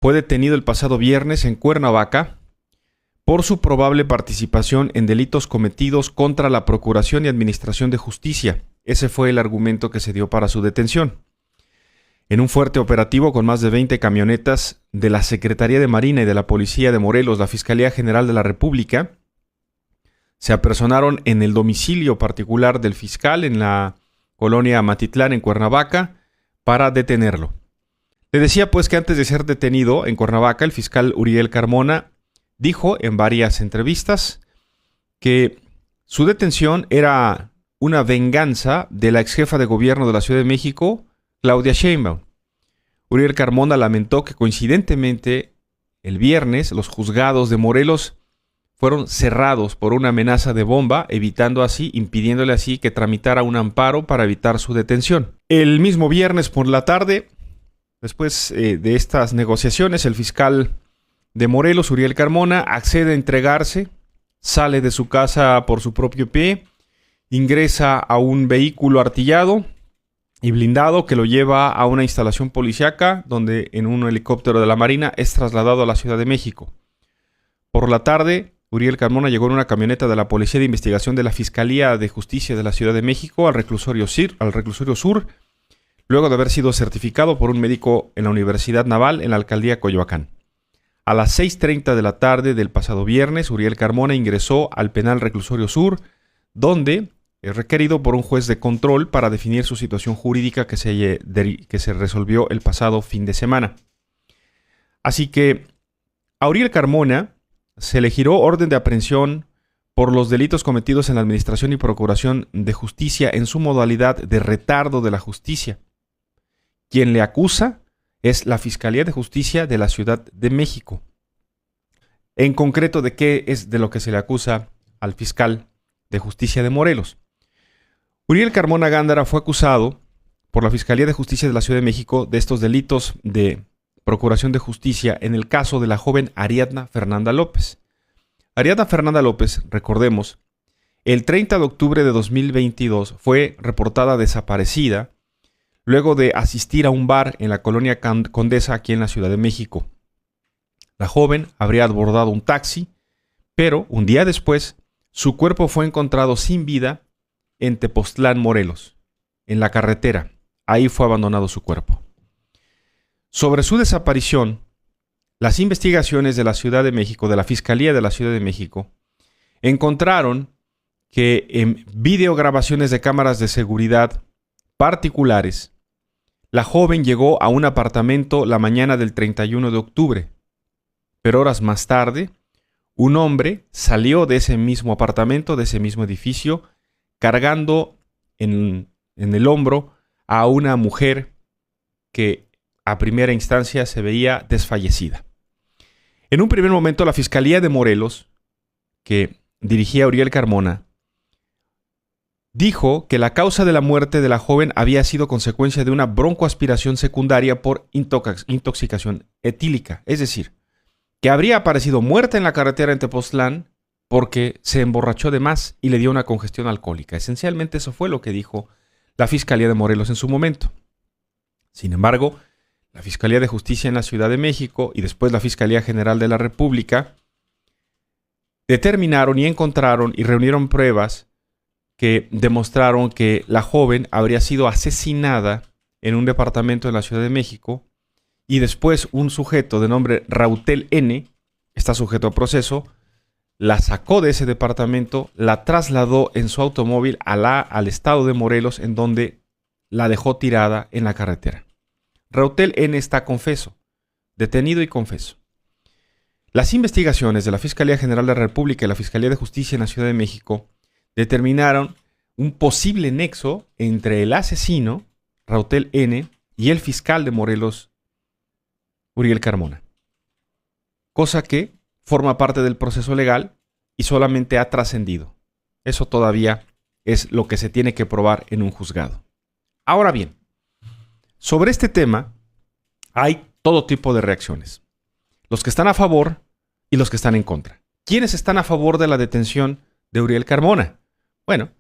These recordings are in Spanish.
fue detenido el pasado viernes en Cuernavaca por su probable participación en delitos cometidos contra la Procuración y Administración de Justicia. Ese fue el argumento que se dio para su detención. En un fuerte operativo con más de 20 camionetas de la Secretaría de Marina y de la Policía de Morelos, la Fiscalía General de la República, se apersonaron en el domicilio particular del fiscal en la colonia Matitlán, en Cuernavaca, para detenerlo. Le decía pues que antes de ser detenido en Cuernavaca, el fiscal Uriel Carmona dijo en varias entrevistas que su detención era una venganza de la exjefa de gobierno de la Ciudad de México, Claudia Sheinbaum. Uriel Carmona lamentó que coincidentemente el viernes los juzgados de Morelos fueron cerrados por una amenaza de bomba, impidiéndole así que tramitara un amparo para evitar su detención. El mismo viernes por la tarde, después de estas negociaciones, el fiscal de Morelos, Uriel Carmona, accede a entregarse, sale de su casa por su propio pie, ingresa a un vehículo artillado y blindado que lo lleva a una instalación policíaca, donde en un helicóptero de la Marina es trasladado a la Ciudad de México. Por la tarde, Uriel Carmona llegó en una camioneta de la Policía de Investigación de la Fiscalía de Justicia de la Ciudad de México al reclusorio Sur, luego de haber sido certificado por un médico en la Universidad Naval en la alcaldía Coyoacán. A las 6:30 de la tarde del pasado viernes, Uriel Carmona ingresó al penal Reclusorio Sur, donde es requerido por un juez de control para definir su situación jurídica que se resolvió el pasado fin de semana. Así que a Uriel Carmona se le giró orden de aprehensión por los delitos cometidos en la Administración y Procuración de Justicia en su modalidad de retardo de la justicia. Quien le acusa es la Fiscalía de Justicia de la Ciudad de México. En concreto, ¿de qué es de lo que se le acusa al fiscal de Justicia de Morelos? Uriel Carmona Gándara fue acusado por la Fiscalía de Justicia de la Ciudad de México de estos delitos de Procuración de Justicia en el caso de la joven Ariadna Fernanda López. Ariadna Fernanda López, recordemos, el 30 de octubre de 2022 fue reportada desaparecida luego de asistir a un bar en la colonia Condesa aquí en la Ciudad de México. La joven habría abordado un taxi, pero un día después su cuerpo fue encontrado sin vida en Tepoztlán, Morelos, en la carretera. Ahí fue abandonado su cuerpo. Sobre su desaparición, las investigaciones de la Ciudad de México, de la Fiscalía de la Ciudad de México, encontraron que en videograbaciones de cámaras de seguridad particulares, la joven llegó a un apartamento la mañana del 31 de octubre, pero horas más tarde, un hombre salió de ese mismo apartamento, de ese mismo edificio, cargando en el hombro a una mujer que a primera instancia se veía desfallecida. En un primer momento, la Fiscalía de Morelos, que dirigía Uriel Carmona, dijo que la causa de la muerte de la joven había sido consecuencia de una broncoaspiración secundaria por intoxicación etílica, es decir, que habría aparecido muerta en la carretera en Tepoztlán porque se emborrachó de más y le dio una congestión alcohólica. Esencialmente eso fue lo que dijo la Fiscalía de Morelos en su momento. Sin embargo, la Fiscalía de Justicia en la Ciudad de México y después la Fiscalía General de la República determinaron y encontraron y reunieron pruebas que demostraron que la joven habría sido asesinada en un departamento en la Ciudad de México y después un sujeto de nombre Rautel N, está sujeto a proceso, la sacó de ese departamento, la trasladó en su automóvil al estado de Morelos, en donde la dejó tirada en la carretera. Rautel N está confeso, detenido y confeso. Las investigaciones de la Fiscalía General de la República y la Fiscalía de Justicia en la Ciudad de México determinaron un posible nexo entre el asesino, Rautel N, y el fiscal de Morelos, Uriel Carmona. Cosa que forma parte del proceso legal y solamente ha trascendido. Eso todavía es lo que se tiene que probar en un juzgado. Ahora bien, sobre este tema hay todo tipo de reacciones. Los que están a favor y los que están en contra. ¿Quiénes están a favor de la detención de Uriel Carmona? Bueno,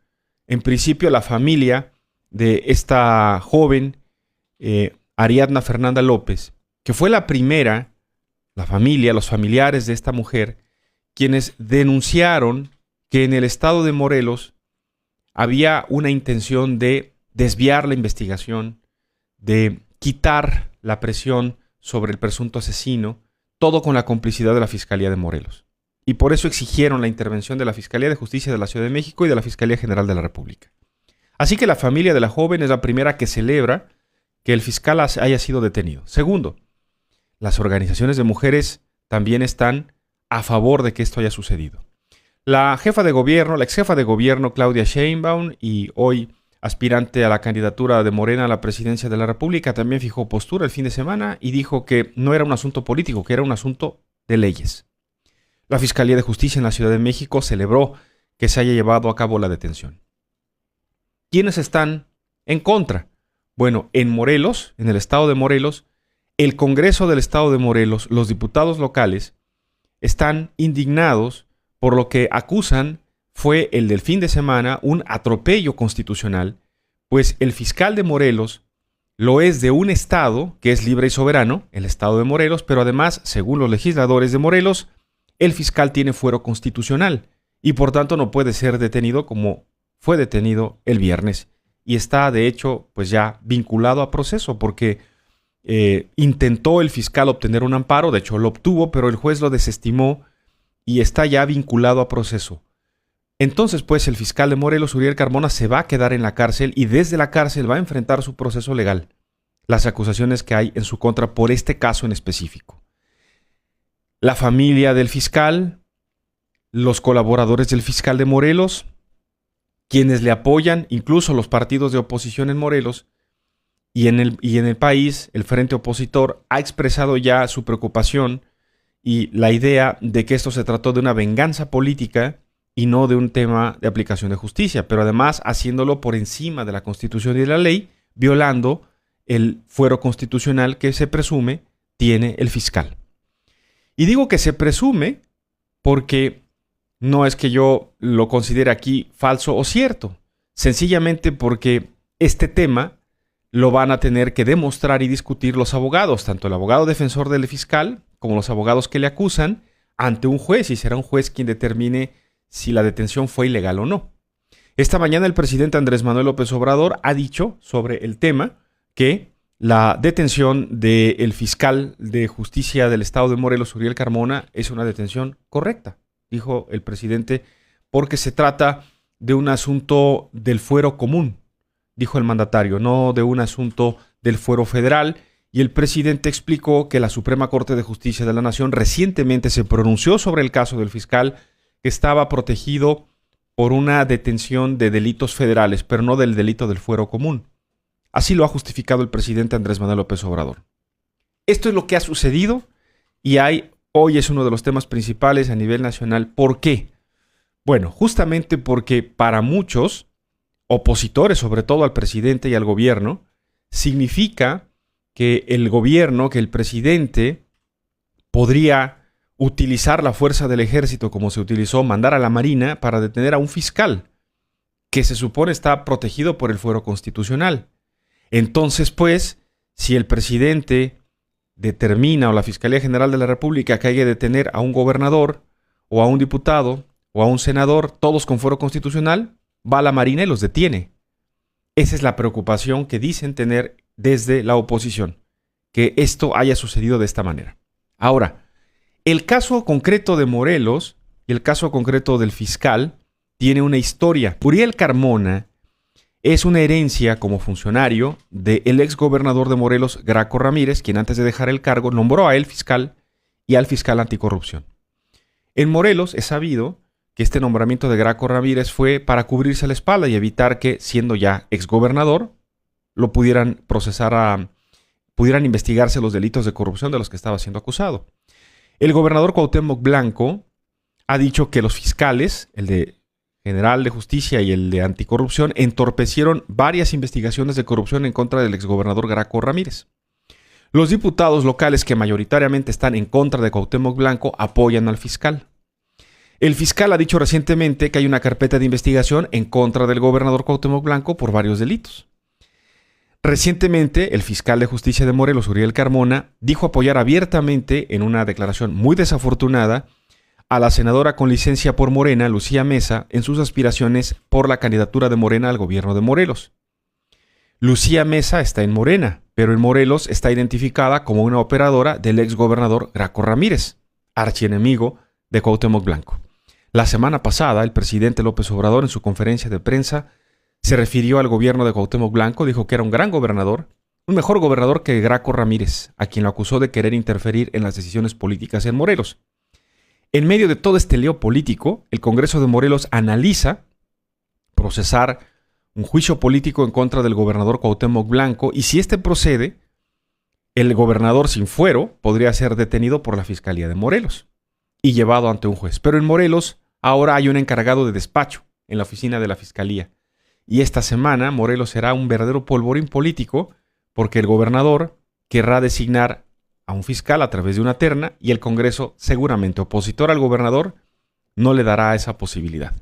en principio la familia de esta joven Ariadna Fernanda López, que fue la primera la familia, los familiares de esta mujer, quienes denunciaron que en el estado de Morelos había una intención de desviar la investigación, de quitar la presión sobre el presunto asesino, todo con la complicidad de la Fiscalía de Morelos. Y por eso exigieron la intervención de la Fiscalía de Justicia de la Ciudad de México y de la Fiscalía General de la República. Así que la familia de la joven es la primera que celebra que el fiscal haya sido detenido. Segundo, las organizaciones de mujeres también están a favor de que esto haya sucedido. La ex jefa de gobierno, Claudia Sheinbaum, y hoy aspirante a la candidatura de Morena a la presidencia de la República, también fijó postura el fin de semana y dijo que no era un asunto político, que era un asunto de leyes. La Fiscalía de Justicia en la Ciudad de México celebró que se haya llevado a cabo la detención. ¿Quiénes están en contra? Bueno, en Morelos, en el estado de Morelos, el Congreso del estado de Morelos, los diputados locales, están indignados por lo que acusan fue el del fin de semana un atropello constitucional, pues el fiscal de Morelos lo es de un estado que es libre y soberano, el estado de Morelos, pero además, según los legisladores de Morelos, el fiscal tiene fuero constitucional y por tanto no puede ser detenido como fue detenido el viernes y está de hecho pues ya vinculado a proceso porque intentó el fiscal obtener un amparo, de hecho lo obtuvo, pero el juez lo desestimó y está ya vinculado a proceso. Entonces pues el fiscal de Morelos, Uriel Carmona, se va a quedar en la cárcel y desde la cárcel va a enfrentar su proceso legal, las acusaciones que hay en su contra por este caso en específico. La familia del fiscal, los colaboradores del fiscal de Morelos, quienes le apoyan, incluso los partidos de oposición en Morelos y en el país, el frente opositor ha expresado ya su preocupación y la idea de que esto se trató de una venganza política y no de un tema de aplicación de justicia, pero además haciéndolo por encima de la Constitución y de la ley, violando el fuero constitucional que se presume tiene el fiscal. Y digo que se presume porque no es que yo lo considere aquí falso o cierto, sencillamente porque este tema lo van a tener que demostrar y discutir los abogados, tanto el abogado defensor del fiscal como los abogados que le acusan, ante un juez, y será un juez quien determine si la detención fue ilegal o no. Esta mañana el presidente Andrés Manuel López Obrador ha dicho sobre el tema que la detención del fiscal de justicia del estado de Morelos, Uriel Carmona, es una detención correcta, dijo el presidente, porque se trata de un asunto del fuero común, dijo el mandatario, no de un asunto del fuero federal. Y el presidente explicó que la Suprema Corte de Justicia de la Nación recientemente se pronunció sobre el caso del fiscal que estaba protegido por una detención de delitos federales, pero no del delito del fuero común. Así lo ha justificado el presidente Andrés Manuel López Obrador. Esto es lo que ha sucedido y hoy es uno de los temas principales a nivel nacional. ¿Por qué? Bueno, justamente porque para muchos opositores, sobre todo al presidente y al gobierno, significa que el gobierno, que el presidente podría utilizar la fuerza del ejército como se utilizó, mandar a la Marina para detener a un fiscal que se supone está protegido por el fuero constitucional. Entonces, pues, si el presidente determina o la Fiscalía General de la República que hay que detener a un gobernador o a un diputado o a un senador, todos con fuero constitucional, va a la Marina y los detiene. Esa es la preocupación que dicen tener desde la oposición, que esto haya sucedido de esta manera. Ahora, el caso concreto de Morelos y el caso concreto del fiscal tiene una historia. Uriel Carmona es una herencia como funcionario del exgobernador de Morelos, Graco Ramírez, quien antes de dejar el cargo nombró a él fiscal y al fiscal anticorrupción. En Morelos es sabido que este nombramiento de Graco Ramírez fue para cubrirse la espalda y evitar que, siendo ya exgobernador, lo pudieran pudieran investigarse los delitos de corrupción de los que estaba siendo acusado. El gobernador Cuauhtémoc Blanco ha dicho que los fiscales, el de General de Justicia y el de Anticorrupción, entorpecieron varias investigaciones de corrupción en contra del exgobernador Graco Ramírez. Los diputados locales que mayoritariamente están en contra de Cuauhtémoc Blanco apoyan al fiscal. El fiscal ha dicho recientemente que hay una carpeta de investigación en contra del gobernador Cuauhtémoc Blanco por varios delitos. Recientemente, el fiscal de justicia de Morelos, Uriel Carmona, dijo apoyar abiertamente, en una declaración muy desafortunada, a la senadora con licencia por Morena, Lucía Mesa, en sus aspiraciones por la candidatura de Morena al gobierno de Morelos. Lucía Mesa está en Morena, pero en Morelos está identificada como una operadora del exgobernador Graco Ramírez, archienemigo de Cuauhtémoc Blanco. La semana pasada, el presidente López Obrador, en su conferencia de prensa, se refirió al gobierno de Cuauhtémoc Blanco, dijo que era un gran gobernador, un mejor gobernador que Graco Ramírez, a quien lo acusó de querer interferir en las decisiones políticas en Morelos. En medio de todo este lío político, el Congreso de Morelos analiza procesar un juicio político en contra del gobernador Cuauhtémoc Blanco, y si este procede, el gobernador sin fuero podría ser detenido por la Fiscalía de Morelos y llevado ante un juez. Pero en Morelos ahora hay un encargado de despacho en la oficina de la Fiscalía. Y esta semana Morelos será un verdadero polvorín político porque el gobernador querrá designar a un fiscal a través de una terna y el Congreso, seguramente opositor al gobernador, no le dará esa posibilidad.